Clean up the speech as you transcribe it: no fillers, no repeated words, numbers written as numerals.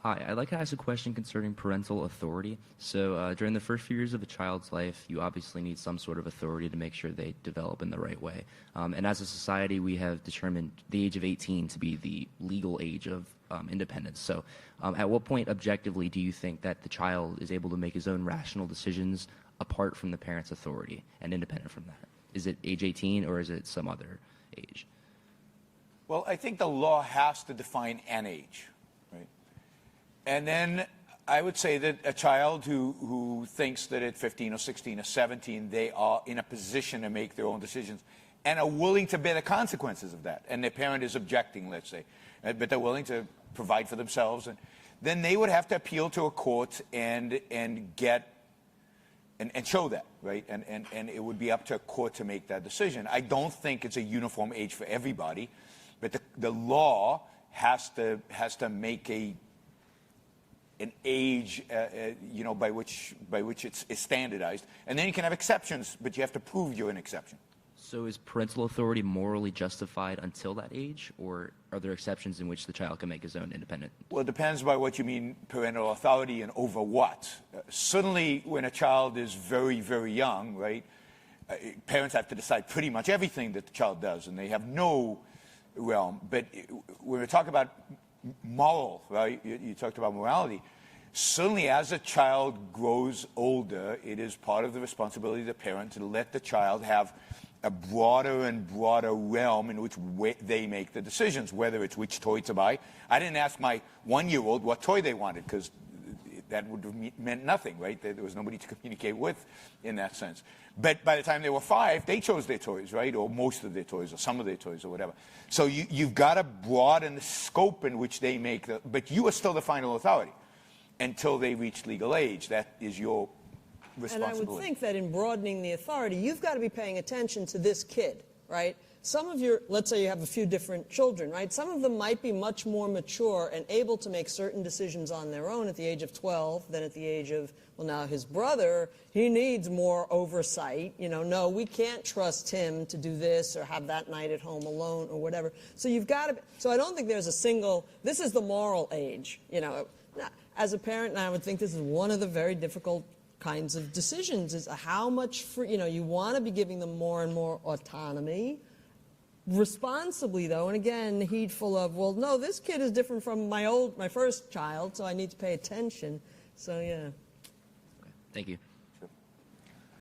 Hi, I'd like to ask a question concerning parental authority. So during the first few years of a child's life, you obviously need some sort of authority to make sure they develop in the right way. And as a society, we have determined the age of 18 to be the legal age of independence. So at what point objectively do you think that the child is able to make his own rational decisions apart from the parent's authority and independent from that? Is it age 18 or is it some other age? Well, I think the law has to define an age, right? And then I would say that a child who thinks that at 15 or 16 or 17 they are in a position to make their own decisions and are willing to bear the consequences of that, and their parent is objecting, let's say, but they're willing to provide for themselves, and then they would have to appeal to a court and show that, right? And it would be up to a court to make that decision. I don't think it's a uniform age for everybody, but the law has to make an age, by which it's standardized, and then you can have exceptions, but you have to prove you're an exception. So is parental authority morally justified until that age, or are there exceptions in which the child can make his own independent? Well, it depends by what you mean parental authority and over what. Certainly when a child is very, very young, right, parents have to decide pretty much everything that the child does, and they have no realm. But when we talk about moral, right, you talked about morality, certainly as a child grows older, it is part of the responsibility of the parent to let the child have a broader and broader realm in which they make the decisions, whether it's which toy to buy. I didn't ask my 1-year-old what toy they wanted, because that would have meant nothing, right? There was nobody to communicate with in that sense. But by the time they were 5, they chose their toys, right? Or most of their toys, or some of their toys, or whatever. So you've got to broaden the scope in which they make but you are still the final authority until they reach legal age. That is your responsibility. And I would think that in broadening the authority, you've got to be paying attention to this kid, right? Some of your, let's say you have a few different children, right? Some of them might be much more mature and able to make certain decisions on their own at the age of 12 than at the age of, well, now his brother, he needs more oversight. No, we can't trust him to do this or have that night at home alone or whatever. So you've got to, so I don't think there's a single, this is the moral age. As a parent, and I would think this is one of the very difficult kinds of decisions, is how much, you want to be giving them more and more autonomy, responsibly though, and again, heedful of, well, no, this kid is different from my first child, so I need to pay attention. So yeah. Okay. Thank you.